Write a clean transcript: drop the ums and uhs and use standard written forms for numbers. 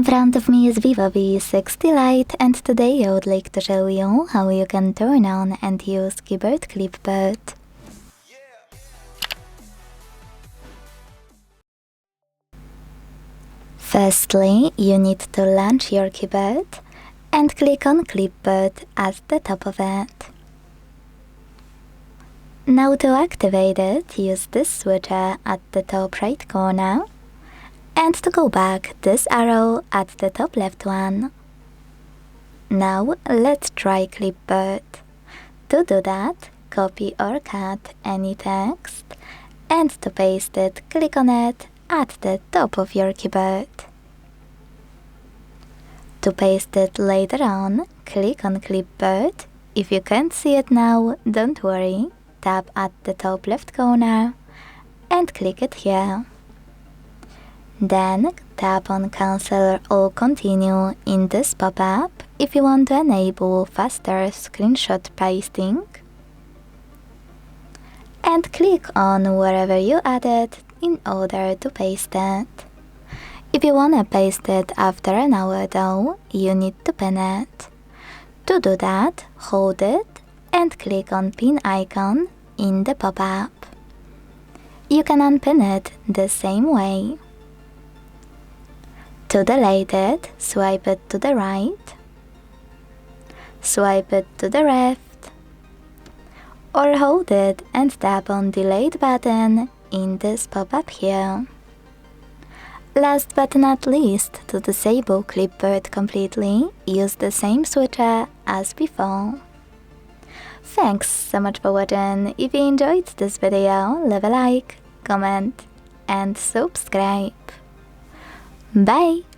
In front of me is VIVO V60 Lite, and today I would like to show you how you can turn on and use Keyboard Clipboard. Firstly, you need to launch your keyboard and click on Clipboard at the top of it. Now to activate it, use this switcher at the top right corner, and to go back, this arrow at the top left one. Now let's try Clipboard. To do that, copy or cut any text, and to paste it, click on it at the top of your keyboard. To paste it later on, click on Clipboard. If you can't see it now, don't worry. Tap at the top left corner and click it here. Then tap on Cancel or Continue in this pop-up if you want to enable faster screenshot pasting. And click on wherever you added in order to paste it. If you want to paste it after an hour though, you need to pin it. To do that, hold it and click on pin icon in the pop-up. You can unpin it the same way. To delete it, swipe it to the right, swipe it to the left, or hold it and tap on Delete button in this pop-up here. Last but not least, to disable Clipboard completely, use the same switcher as before. Thanks so much for watching. If you enjoyed this video, leave a like, comment and subscribe. Bye!